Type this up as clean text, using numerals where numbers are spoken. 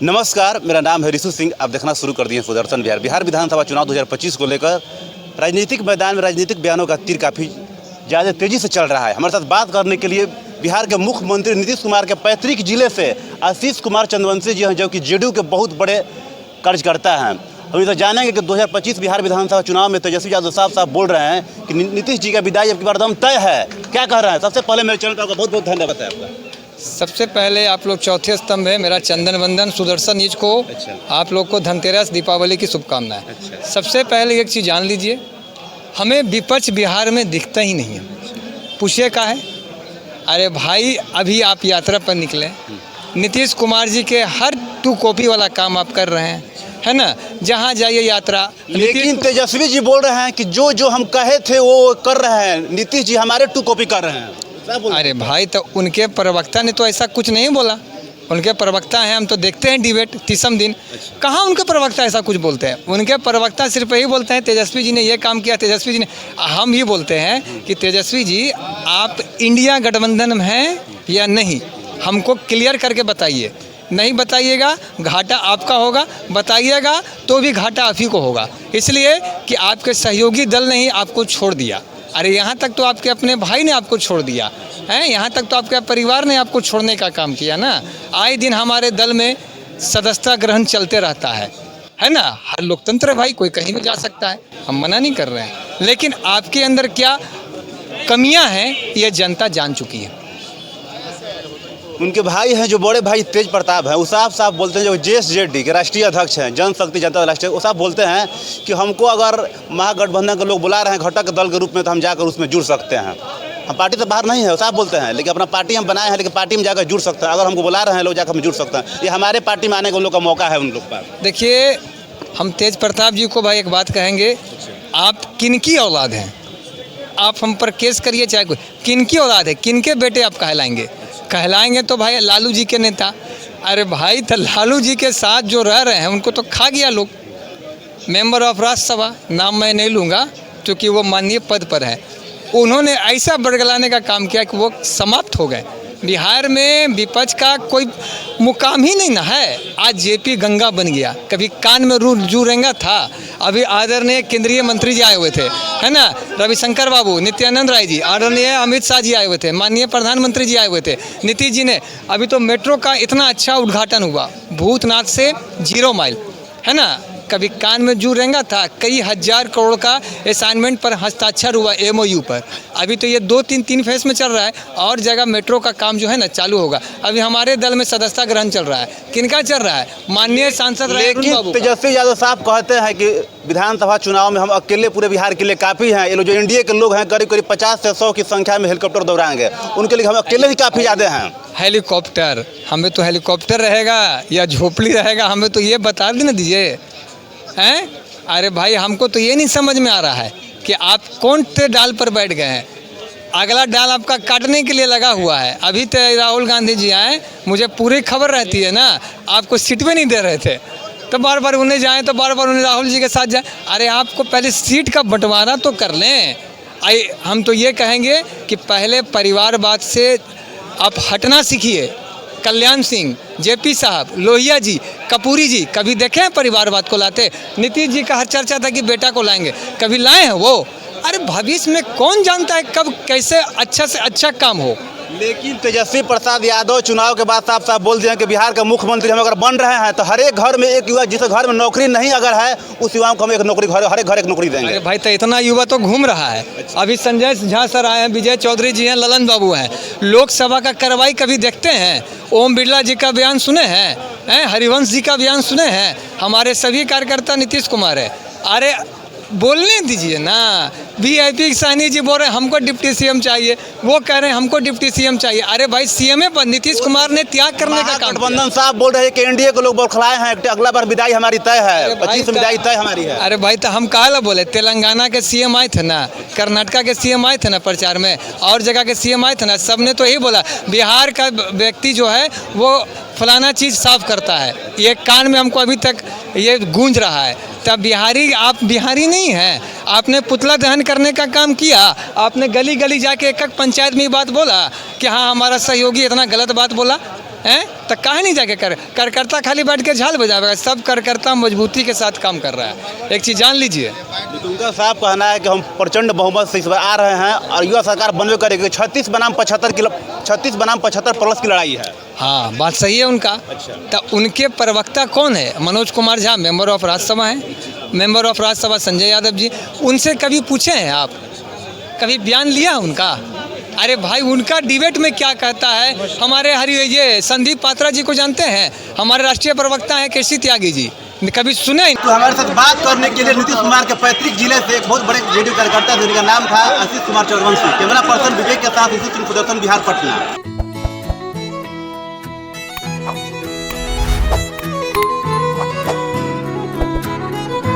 नमस्कार, मेरा नाम है ऋषु सिंह। आप देखना शुरू कर दिए सुदर्शन बिहार। बिहार विधानसभा चुनाव 2025 को लेकर राजनीतिक मैदान में राजनीतिक बयानों का तीर काफ़ी ज़्यादा तेज़ी से चल रहा है। हमारे साथ बात करने के लिए बिहार के मुख्यमंत्री नीतीश कुमार के पैतृक जिले से आशीष कुमार चंद्रवंशी जी हैं, जो कि जेडीयू के बहुत बड़े कार्यकर्ता हैं। हम इसे जानेंगे कि 2025 बिहार विधानसभा चुनाव में तेजस्वी यादव साहब बोल रहे हैं कि नीतीश जी का विदाई अब की बार तय है। क्या कह रहे हैं? सबसे पहले मेरे चैनल पर आपका बहुत बहुत धन्यवाद है आपका। सबसे पहले आप लोग चौथे स्तंभ है मेरा चंदन वंदन सुदर्शन न्यूज को। आप लोग को धनतेरस दीपावली की शुभकामनाएं। सबसे पहले एक चीज़ जान लीजिए, हमें विपक्ष बिहार में दिखता ही नहीं है। पूछिए का है? अरे भाई, अभी आप यात्रा पर निकले, नीतीश कुमार जी के हर 2 कॉपी वाला काम आप कर रहे हैं, है ना। जहाँ जाइए यात्रा। लेकिन तेजस्वी जी बोल रहे हैं कि जो हम कहे थे वो कर रहे हैं। नीतीश जी हमारे 2 कॉपी कर रहे हैं। अरे भाई, तो उनके प्रवक्ता ने तो ऐसा कुछ नहीं बोला। उनके प्रवक्ता हैं, हम तो देखते हैं डिबेट 30 दिन। कहाँ उनके प्रवक्ता ऐसा कुछ बोलते हैं? उनके प्रवक्ता सिर्फ यही बोलते हैं तेजस्वी जी ने ये काम किया, तेजस्वी जी ने। हम ही बोलते हैं कि तेजस्वी जी आप इंडिया गठबंधन में हैं या नहीं, हमको क्लियर करके बताइए। नहीं बताइएगा घाटा आपका होगा, बताइएगा तो भी घाटा आप ही को होगा। इसलिए कि आपके सहयोगी दल ने ही आपको छोड़ दिया। अरे यहाँ तक तो आपके अपने भाई ने आपको छोड़ दिया है, यहाँ तक तो आपके परिवार ने आपको छोड़ने का काम किया ना। आए दिन हमारे दल में सदस्यता ग्रहण चलते रहता है ना। हर लोकतंत्र भाई, कोई कहीं भी जा सकता है, हम मना नहीं कर रहे हैं। लेकिन आपके अंदर क्या कमियां हैं ये जनता जान चुकी है। उनके भाई हैं, जो बड़े भाई तेज प्रताप हैं, वो साफ बोलते हैं, जो जेएसजेडी के राष्ट्रीय अध्यक्ष हैं, जनशक्ति जनता राष्ट्रीय, वो साफ बोलते हैं कि हमको अगर महागठबंधन के लोग बुला रहे हैं घटक दल के रूप में, तो हम जाकर उसमें जुड़ सकते हैं। हम पार्टी तो बाहर नहीं है, वो साफ बोलते हैं, लेकिन अपना पार्टी हम बनाए हैं, लेकिन पार्टी में जाकर जुड़ सकते हैं। अगर हमको बुला रहे हैं लोग, जाकर हम जुड़ सकते हैं। ये हमारे पार्टी में आने का उन लोग का मौका है। उन लोग पर देखिए, हम तेज प्रताप जी को भाई एक बात कहेंगे, आप किनकी औलाद हैं? आप हम पर केस करिए चाहे कोई, किनकी औलाद है, किनके बेटे आप कहलाएंगे तो भाई लालू जी के नेता। अरे भाई, तो लालू जी के साथ जो रह रहे हैं उनको तो खा गया लोग। मेंबर ऑफ राज्यसभा, नाम मैं नहीं लूँगा क्योंकि वो माननीय पद पर है, उन्होंने ऐसा बरगलाने का काम किया कि वो समाप्त हो गए। बिहार में विपक्ष का कोई मुकाम ही नहीं ना है। आज जेपी गंगा बन गया, कभी कान में जू रेंगा था। अभी आदरणीय केंद्रीय मंत्री जी आए हुए थे, है ना, रविशंकर बाबू, नित्यानंद राय जी, आदरणीय अमित शाह जी आए हुए थे, माननीय प्रधानमंत्री जी आए हुए थे, नीतीश जी ने। अभी तो मेट्रो का इतना अच्छा उद्घाटन हुआ, भूतनाथ से 0 माइल, है ना। कभी कान में जू रेंगा था। कई हजार करोड़ का असाइनमेंट पर हस्ताक्षर हुआ MOU पर। अभी तो ये 2-3 फेज में चल रहा है, और जगह मेट्रो का काम जो है ना चालू होगा। अभी हमारे दल में सदस्यता ग्रहण चल रहा है। किनका चल रहा है? माननीय सांसद। लेकिन तेजस्वी यादव साहब कहते हैं कि विधानसभा चुनाव में हम अकेले पूरे बिहार के लिए काफ़ी हैं। ये लोग जो एनडीए के लोग हैं, करीब 50 से 100 की संख्या में हेलीकॉप्टर दौड़ाएंगे, उनके लिए हम अकेले ही काफ़ी ज़्यादा हैं। हेलीकॉप्टर, हमें तो हेलीकॉप्टर रहेगा या झोपड़ी रहेगा, हमें तो ये बता देना दीजिए हैं। अरे भाई, हमको तो ये नहीं समझ में आ रहा है कि आप कौन से डाल पर बैठ गए हैं। अगला डाल आपका काटने के लिए लगा हुआ है। अभी तो राहुल गांधी जी आए, मुझे पूरी खबर रहती है ना, आपको सीट भी नहीं दे रहे थे, तो बार बार उन्हें जाएँ, तो बार बार उन्हें राहुल जी के साथ जाएँ। अरे आपको पहले सीट का बंटवारा तो कर लें। हम तो ये कहेंगे कि पहले परिवारवाद से आप हटना सीखिए। कल्याण सिंह, JP साहब, लोहिया जी, कपूरी जी, कभी देखे हैं परिवारवाद को लाते? नीतीश जी का हर चर्चा था कि बेटा को लाएंगे, कभी लाए हैं वो? अरे भविष्य में कौन जानता है कब कैसे अच्छा से अच्छा काम हो। लेकिन तेजस्वी प्रसाद यादव चुनाव के बाद साफ बोल दिए हैं कि बिहार का मुख्यमंत्री हम अगर बन रहे हैं तो हर एक घर में एक युवा, जिस घर में नौकरी नहीं अगर है, उस युवाओं को हम एक नौकरी, हर एक घर एक नौकरी देंगे। अरे भाई, तो इतना युवा तो घूम रहा है। अभी संजय झा सर आए हैं, विजय चौधरी जी हैं, ललन बाबू हैं। लोकसभा का कार्रवाई कभी देखते हैं? ओम बिरला जी का बयान सुने हैं? हरिवंश जी का बयान सुने हैं? हमारे सभी कार्यकर्ता नीतीश कुमार है। अरे बोलने दीजिए ना। VIP साहनी जी बोल रहे हैं हमको डिप्टी CM चाहिए, वो कह रहे हैं हमको डिप्टी CM चाहिए। अरे भाई, CM पर नीतीश कुमार ने त्याग करने का काम। गठबंधन साहब बोल रहे हैं कि एनडीए के लोग बौखलाए हैं, अगला बार विदाई हमारी तय है, 25 में विदाई तय हमारी है। अरे भाई, तो हम काहे बोले? तेलंगाना के CM आए थे ना, कर्नाटका के CM आए थे ना प्रचार में, और जगह के CM आए थे ना, सबने तो यही बोला बिहार का व्यक्ति जो है वो फलाना चीज़ साफ करता है। ये कान में हमको अभी तक ये गूंज रहा है। तब बिहारी, आप बिहारी नहीं हैं। आपने पुतला दहन करने का काम किया, आपने गली गली जाके एक पंचायत में ये बात बोला कि हाँ हमारा सहयोगी इतना गलत बात बोला। हैं तो काहे नहीं जाके कार्यकर्ता खाली बैठ के झाल बजावेगा। सब कार्यकर्ता मजबूती के साथ काम कर रहा है। एक चीज़ जान लीजिए, उनका साफ कहना है कि हम प्रचंड बहुमत से इस बार आ रहे हैं और युवा सरकार बनवे करेगी। 36 बनाम 75 प्लस की लड़ाई है। हाँ बात सही है उनका। तो उनके प्रवक्ता कौन है? मनोज कुमार झा मेंबर ऑफ राज्यसभा हैं, मेंबर ऑफ राज्यसभा संजय यादव जी। उनसे कभी पूछे हैं आप? कभी बयान लिया उनका? अरे भाई उनका डिबेट में क्या कहता है? हमारे ये संदीप पात्रा जी को जानते हैं, हमारे राष्ट्रीय प्रवक्ता हैं केसी त्यागी जी, कभी सुने? तो हमारे साथ बात करने के लिए नीतीश कुमार के पैतृक जिले से एक बहुत बड़े रेडियो कार्यकर्ता जिनका नाम था आशीष कुमार चौरवंशी, कैमरा पर्सन विवेक के साथ सुदर्शन बिहार पटना।